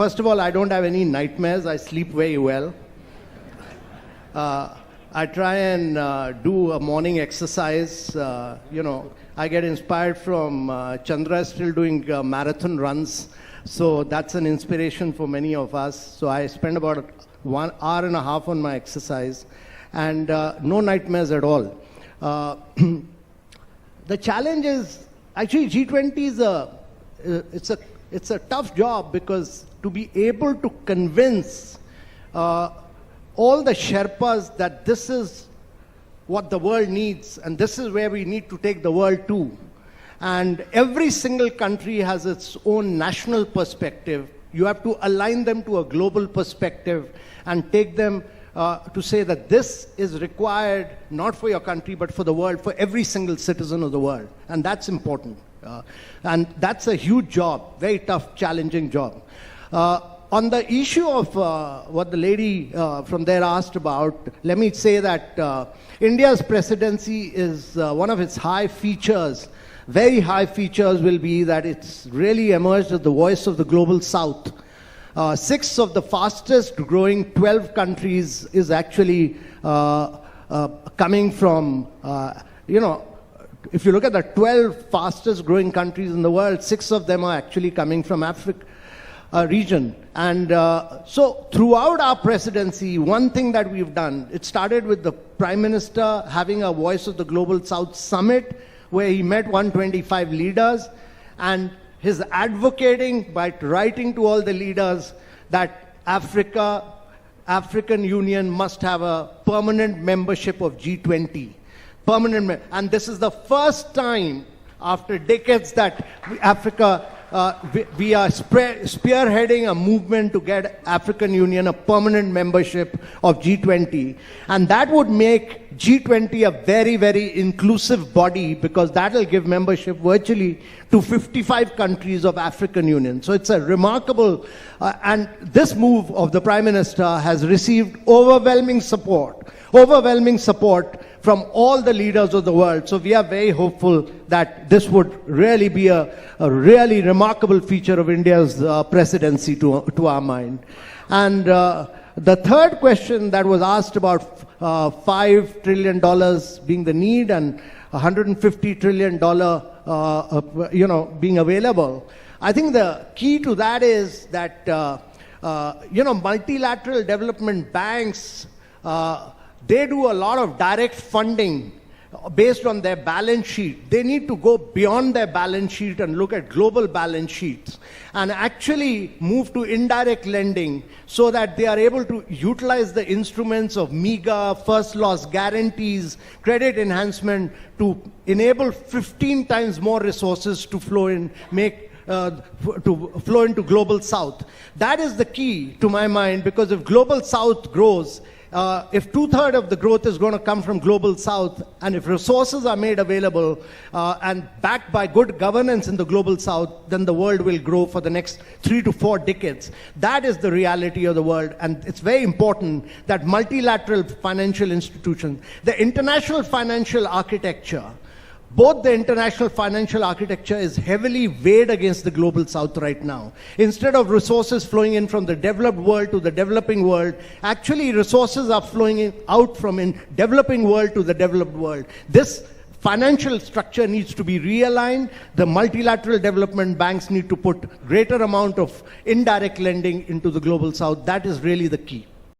first of all, I don't have any nightmares. I sleep very well. I try and do a morning exercise. I get inspired from Chandra still doing marathon runs. So that's an inspiration for many of us. So I spend about 1 hour and a half on my exercise, and no nightmares at all. The challenge is, actually G20 is it's a tough job, because to be able to convince all the Sherpas that this is what the world needs and this is where we need to take the world to. And every single country has its own national perspective. You have to align them to a global perspective and take them to say that this is required not for your country but for the world, for every single citizen of the world. And that's important. And that's a huge job, very tough, challenging job. On the issue of what the lady from there asked about, let me say that India's presidency is one of its high features. Very high features will be that it's really emerged as the voice of the global south. 6 of the fastest growing 12 countries is actually coming from, if you look at the 12 fastest growing countries in the world, 6 of them are actually coming from Africa region. And so throughout our presidency, one thing that we've done, it started with the Prime Minister having a Voice of the Global South Summit, where he met 125 leaders, and his advocating by writing to all the leaders that African Union must have a permanent membership of G20. And this is the first time after decades that Africa, we are spearheading a movement to get African Union a permanent membership of G20. And that would make G20 a very, very inclusive body, because that will give membership virtually to 55 countries of African Union. So it's a remarkable, and this move of the Prime Minister has received overwhelming support from all the leaders of the world. So we are very hopeful that this would really be a really remarkable feature of India's presidency to our mind. And the third question that was asked about $5 trillion being the need and $150 trillion being available. I think the key to that is that multilateral development banks, they do a lot of direct funding based on their balance sheet. They need to go beyond their balance sheet and look at global balance sheets and actually move to indirect lending, so that they are able to utilize the instruments of MEGA, first loss guarantees, credit enhancement to enable 15 times more resources to flow in, to flow into global south. That is the key to my mind, because if global south grows, if 2/3 of the growth is going to come from global south, and if resources are made available and backed by good governance in the global south, then the world will grow for the next 3 to 4 decades. That is the reality of the world, and it's very important that multilateral financial institutions, the international financial architecture, both the international financial architecture is heavily weighed against the global south right now. Instead of resources flowing in from the developed world to the developing world, actually resources are flowing out from in developing world to the developed world. This financial structure needs to be realigned. The multilateral development banks need to put greater amount of indirect lending into the global south. That is really the key.